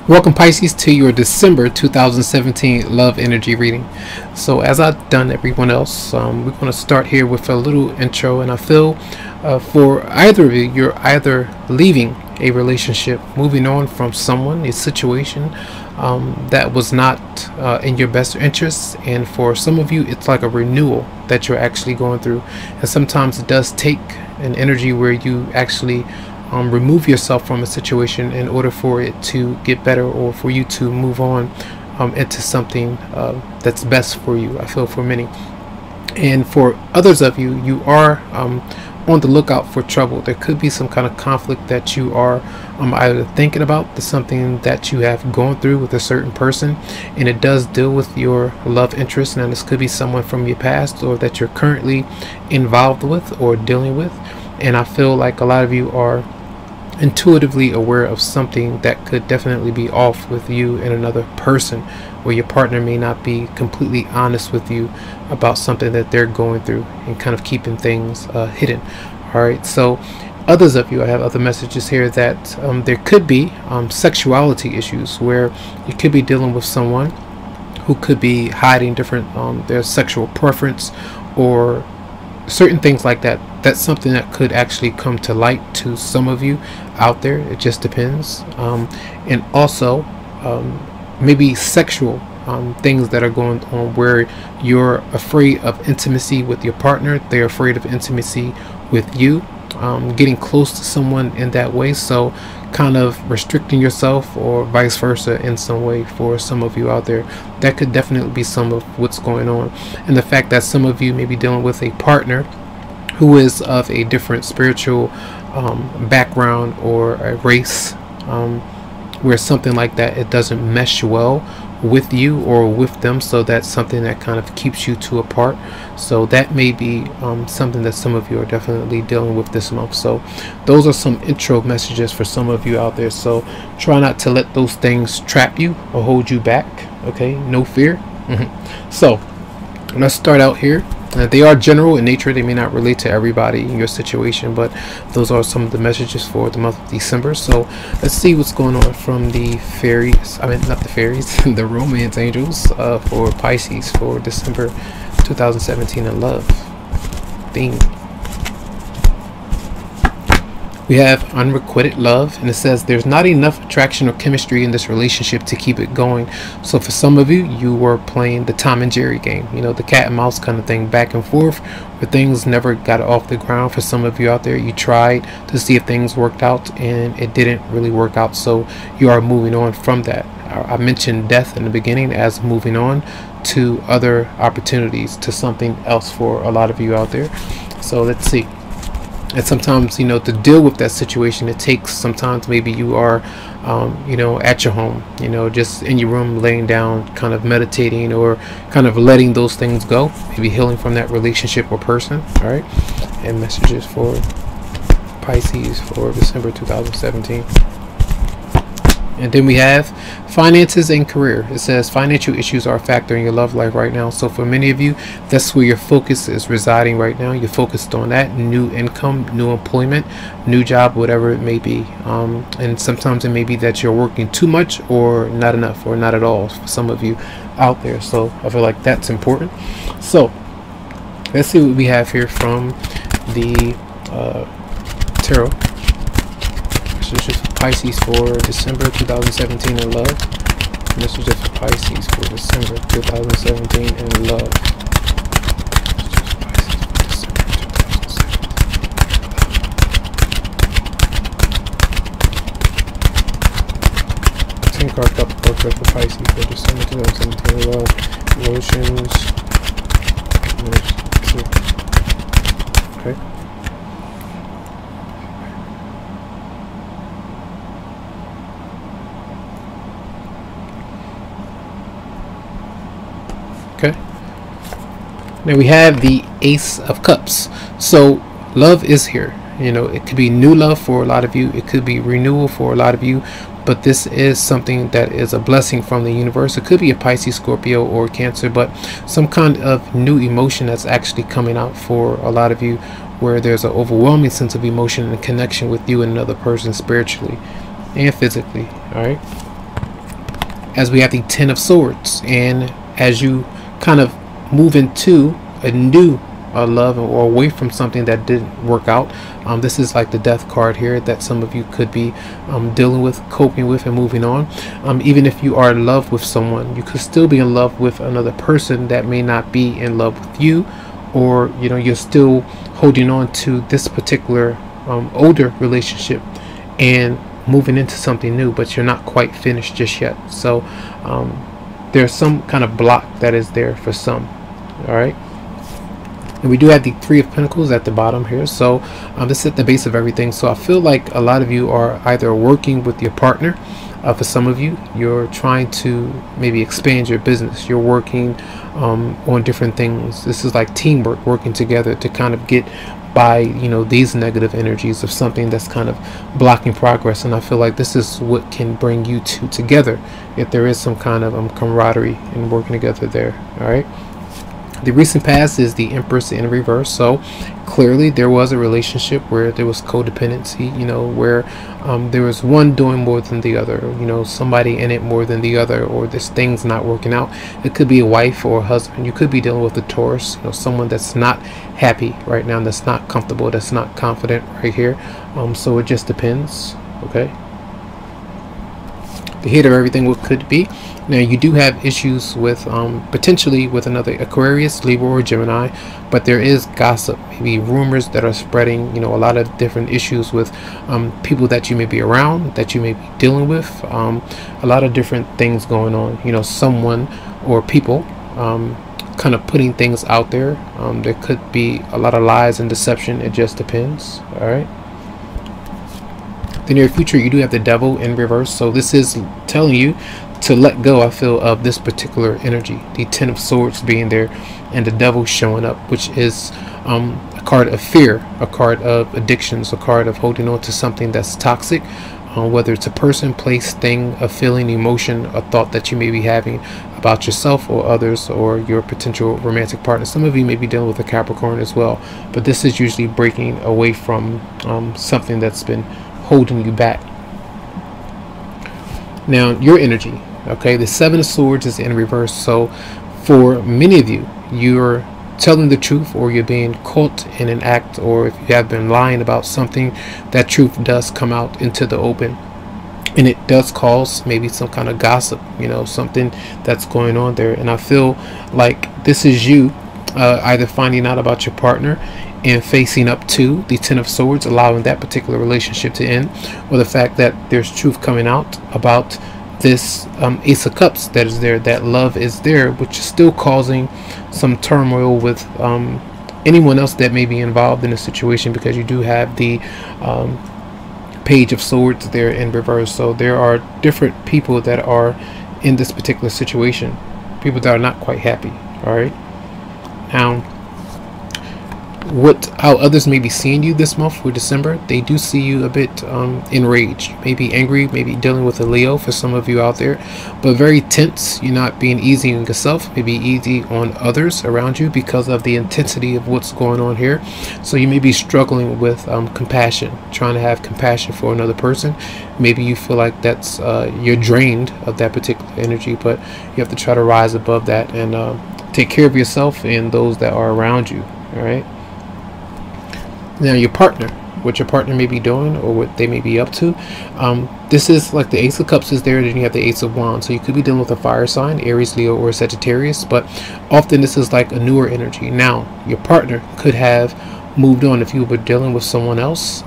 Welcome Pisces to your December 2017 love energy reading. So as I've done everyone else, we're going to start here with a little intro, and I feel for either of you, you're either leaving a relationship, moving on from someone, a situation that was not in your best interest, and for some of you it's like a renewal that you're actually going through. And sometimes it does take an energy where you actually remove yourself from a situation in order for it to get better, or for you to move on into something that's best for you. I feel for many, and for others of you, you are on the lookout for trouble. There could be some kind of conflict that you are either thinking about. There's something that you have gone through with a certain person, and it does deal with your love interest. Now this could be someone from your past, or that you're currently involved with or dealing with. And I feel like a lot of you are intuitively aware of something that could definitely be off with you and another person, where your partner may not be completely honest with you about something that they're going through, and kind of keeping things hidden. All right, so others of you, I have other messages here that there could be sexuality issues, where you could be dealing with someone who could be hiding different their sexual preference or certain things like that. That's something that could actually come to light to some of you out there. It just depends. And also maybe sexual things that are going on, where you're afraid of intimacy with your partner, they're afraid of intimacy with you, getting close to someone in that way, so kind of restricting yourself, or vice versa in some way. For some of you out there, that could definitely be some of what's going on. And the fact that some of you may be dealing with a partner who is of a different spiritual background or a race, where something like that, it doesn't mesh well with you or with them, so that's something that kind of keeps you two apart. So that may be something that some of you are definitely dealing with this month. So those are some intro messages for some of you out there. So try not to let those things trap you or hold you back. Okay, no fear. So let's start out here. They are general in nature. They may not relate to everybody in your situation, but those are some of the messages for the month of December. So let's see what's going on from the fairies. I mean, not the fairies, the romance angels for Pisces for December 2017 in love theme. We have unrequited love, and it says there's not enough attraction or chemistry in this relationship to keep it going. So for some of you, you were playing the Tom and Jerry game, you know, the cat and mouse kind of thing, back and forth, where things never got off the ground. For some of you out there, you tried to see if things worked out, and it didn't really work out, so you are moving on from that. I mentioned death in the beginning as moving on to other opportunities, to something else for a lot of you out there. So let's see. And sometimes, you know, to deal with that situation, it takes sometimes maybe you are you know, at your home, you know, just in your room, laying down, kind of meditating, or kind of letting those things go, maybe healing from that relationship or person. All right, and messages for Pisces for December 2017. And then we have finances and career. It says financial issues are a factor in your love life right now. So for many of you, that's where your focus is residing right now. You're focused on that new income, new employment, new job, whatever it may be. And sometimes it may be that you're working too much, or not enough, or not at all for some of you out there. So I feel like that's important. So let's see what we have here from the tarot. This is for Pisces for December 2017 in love. And this was just for Pisces for December 2017 in love. Ten card couple portrait for Pisces for December 2017 in love. Emotions. Okay. Okay, now we have the Ace of Cups. So love is here. You know, it could be new love for a lot of you, it could be renewal for a lot of you, but this is something that is a blessing from the universe. It could be a Pisces, Scorpio, or Cancer, but some kind of new emotion that's actually coming out for a lot of you, where there's an overwhelming sense of emotion and connection with you and another person, spiritually and physically. All right, as we have the Ten of Swords. And as you kind of move into a new love or away from something that didn't work out, this is like the Death card here that some of you could be dealing with, coping with, and moving on. Even if you are in love with someone, you could still be in love with another person that may not be in love with you, or you're still holding on to this particular older relationship and moving into something new, but you're not quite finished just yet. So there's some kind of block that is there for some. All right. And we do have the Three of Pentacles at the bottom here. So this is at the base of everything. So I feel like a lot of you are either working with your partner. For some of you, you're trying to maybe expand your business. You're working on different things. This is like teamwork, working together to kind of get by these negative energies of something that's kind of blocking progress. And I feel like this is what can bring you two together, if there is some kind of camaraderie and working together there. All right. The recent past is the Empress in reverse. So clearly there was a relationship where there was codependency, where there was one doing more than the other, somebody in it more than the other, or this thing's not working out. It could be a wife or a husband. You could be dealing with a Taurus, someone that's not happy right now, that's not comfortable, that's not confident right here. So it just depends. Okay. The hit of everything, what could be. Now you do have issues with potentially with another Aquarius, Libra, or Gemini, but there is gossip, maybe rumors that are spreading, a lot of different issues with people that you may be around, that you may be dealing with, a lot of different things going on, someone or people kind of putting things out there. There could be a lot of lies and deception. It just depends. All right. The near future, you do have the Devil in reverse. So this is telling you to let go, I feel, of this particular energy. The Ten of Swords being there and the Devil showing up, which is a card of fear, a card of addictions, a card of holding on to something that's toxic, whether it's a person, place, thing, a feeling, emotion, a thought that you may be having about yourself or others or your potential romantic partner. Some of you may be dealing with a Capricorn as well, but this is usually breaking away from something that's been holding you back. Now your energy, okay, the Seven of Swords is in reverse. So for many of you, you're telling the truth, or you're being caught in an act, or if you have been lying about something, that truth does come out into the open, and it does cause maybe some kind of gossip, something that's going on there. And I feel like this is you either finding out about your partner and facing up to the Ten of Swords, allowing that particular relationship to end, or the fact that there's truth coming out about this Ace of Cups that is there, that love is there, which is still causing some turmoil with anyone else that may be involved in a situation, because you do have the Page of Swords there in reverse. So there are different people that are in this particular situation, people that are not quite happy. All right. Now, how others may be seeing you this month for December, they do see you a bit enraged, maybe angry, maybe dealing with a Leo for some of you out there, but very tense. You're not being easy on yourself, maybe easy on others around you because of the intensity of what's going on here. So you may be struggling with compassion, trying to have compassion for another person. Maybe you feel like that's you're drained of that particular energy, but you have to try to rise above that and take care of yourself and those that are around you. All right. Now your partner, what your partner may be doing or what they may be up to, this is like the Ace of Cups is there, then you have the Ace of Wands. So you could be dealing with a fire sign, Aries, Leo, or Sagittarius, but often this is like a newer energy. Now your partner could have moved on. If you were dealing with someone else,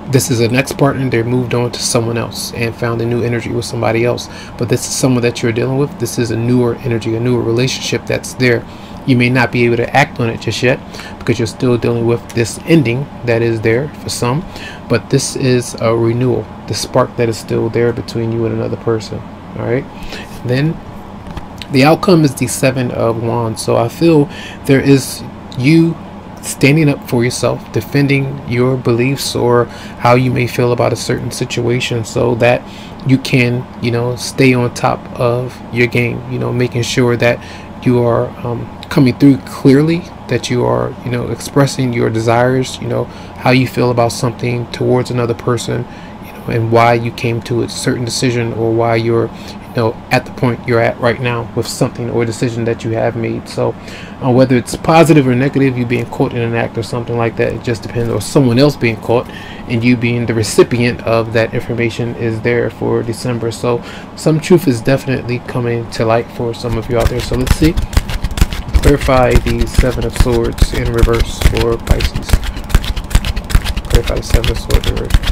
this is an ex-partner, they moved on to someone else and found a new energy with somebody else. But this is someone that you're dealing with. This is a newer energy, a newer relationship that's there. You may not be able to act on it just yet because you're still dealing with this ending that is there for some, but this is a renewal, the spark that is still there between you and another person. All right. Then the outcome is the Seven of Wands. So I feel there is you standing up for yourself, defending your beliefs or how you may feel about a certain situation, so that you can, stay on top of your game, making sure that you are coming through clearly, that you are, expressing your desires, how you feel about something towards another person, and why you came to a certain decision, or why you're at the point you're at right now with something or decision that you have made. So whether it's positive or negative, you being caught in an act or something like that, it just depends, or someone else being caught and you being the recipient of that information is there for December. So some truth is definitely coming to light for some of you out there. So let's see. Clarify the Seven of Swords in reverse for Pisces. Clarify the Seven of Swords in reverse.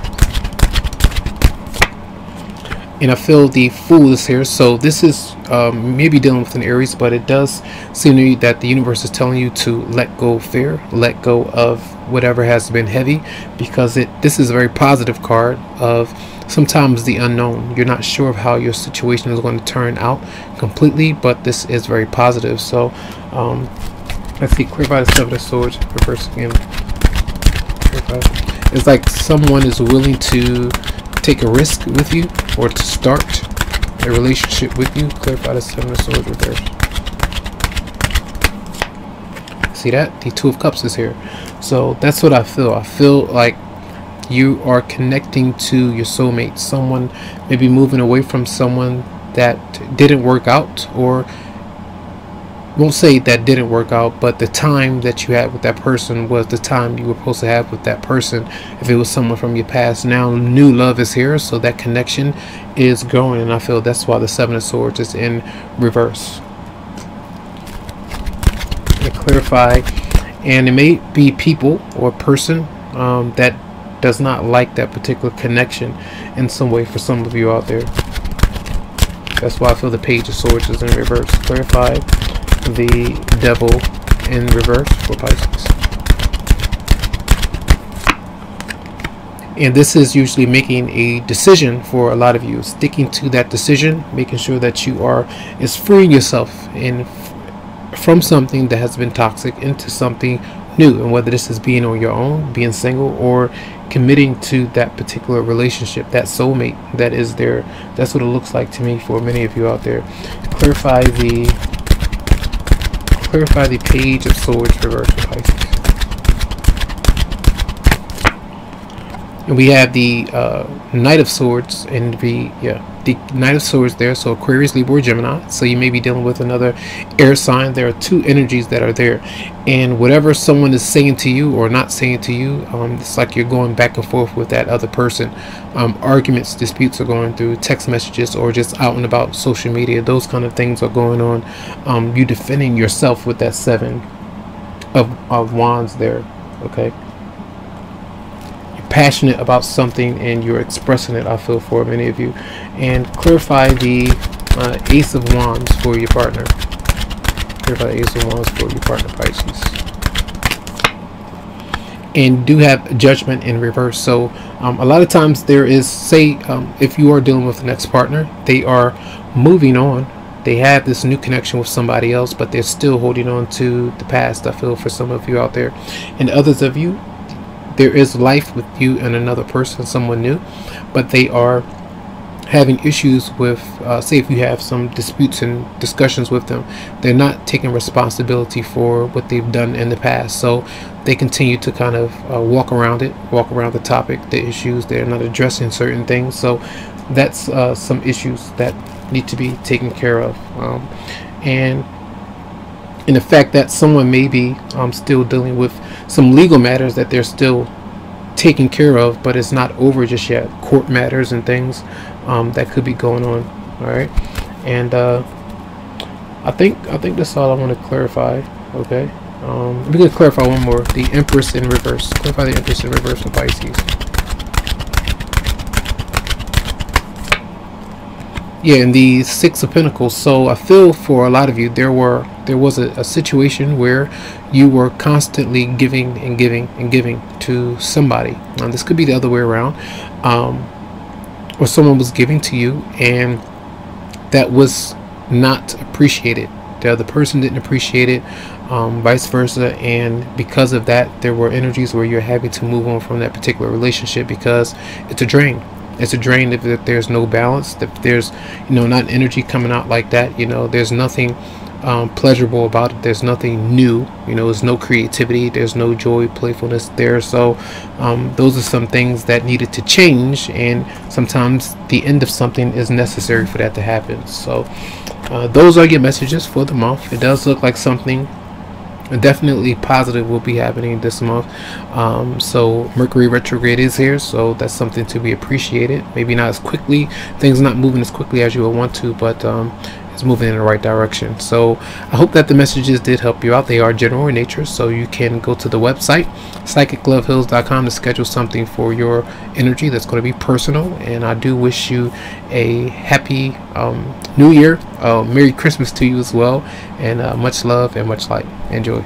And I feel the Fool is here. So this is maybe dealing with an Aries, but it does seem to me that the universe is telling you to let go of fear, let go of whatever has been heavy, because this is a very positive card of sometimes the unknown. You're not sure of how your situation is going to turn out completely, but this is very positive. So let's see. Clarify the Seven of Swords reverse again. It's like someone is willing to take a risk with you, or to start a relationship with you. Clarify the Seven of Swords reverse. See that? The Two of Cups is here. So that's what I feel. I feel like you are connecting to your soulmate. Someone maybe moving away from someone that didn't work out, or won't say that didn't work out, but the time that you had with that person was the time you were supposed to have with that person. If it was someone from your past, now new love is here, so that connection is growing, and I feel that's why the Seven of Swords is in reverse. To clarify, and it may be people or person that does not like that particular connection in some way for some of you out there. That's why I feel the Page of Swords is in reverse. Clarify the Devil in reverse for Pisces. And this is usually making a decision for a lot of you, sticking to that decision, making sure that you is freeing yourself from something that has been toxic into something new, and whether this is being on your own, being single, or committing to that particular relationship, that soulmate that is there. That's what it looks like to me for many of you out there. Clarify the Page of Swords reverse for Pisces. And we have the Knight of Swords and the Knight of Swords there. So Aquarius, Libra, or Gemini. So you may be dealing with another air sign. There are two energies that are there, and whatever someone is saying to you or not saying to you, it's like you're going back and forth with that other person. Arguments, disputes are going through, text messages, or just out and about social media. Those kind of things are going on. You defending yourself with that Seven of Wands there. Okay. Passionate about something and you're expressing it, I feel, for many of you. And clarify the Ace of Wands for your partner. Clarify the Ace of Wands for your partner, Pisces. And do have Judgment in reverse. So a lot of times there is, say if you are dealing with the next partner, they are moving on. They have this new connection with somebody else, but they're still holding on to the past, I feel, for some of you out there. And others of you, there is life with you and another person, someone new, but they are having issues with, say if you have some disputes and discussions with them, they're not taking responsibility for what they've done in the past. So they continue to kind of walk around the topic, the issues. They're not addressing certain things. So that's some issues that need to be taken care of. And in the fact that someone may be still dealing with some legal matters that they're still taking care of, but it's not over just yet. Court matters and things that could be going on. All right, and I think that's all I want to clarify. Okay, we're gonna clarify one more. The Empress in reverse. Clarify the Empress in reverse for Pisces. Yeah, and the Six of Pentacles. So I feel for a lot of you, there was a situation where you were constantly giving and giving and giving to somebody. This could be the other way around, or someone was giving to you and that was not appreciated. The other person didn't appreciate it, vice versa, and because of that, there were energies where you're having to move on from that particular relationship because it's a drain. It's a drain if there's no balance, if there's not energy coming out like that. There's nothing pleasurable about it. There's nothing new, you know. There's no creativity, there's no joy, playfulness there. So those are some things that needed to change, and sometimes the end of something is necessary for that to happen. So those are your messages for the month. It does look like something definitely positive will be happening this month. So Mercury retrograde is here, so that's something to be appreciated. Maybe not as quickly, things not moving as quickly as you would want to, but it's moving in the right direction. So I hope that the messages did help you out. They are general in nature, so you can go to the website psychicloveheals.com to schedule something for your energy that's going to be personal. And I do wish you a happy new year, Merry Christmas to you as well, and much love and much light. Enjoy.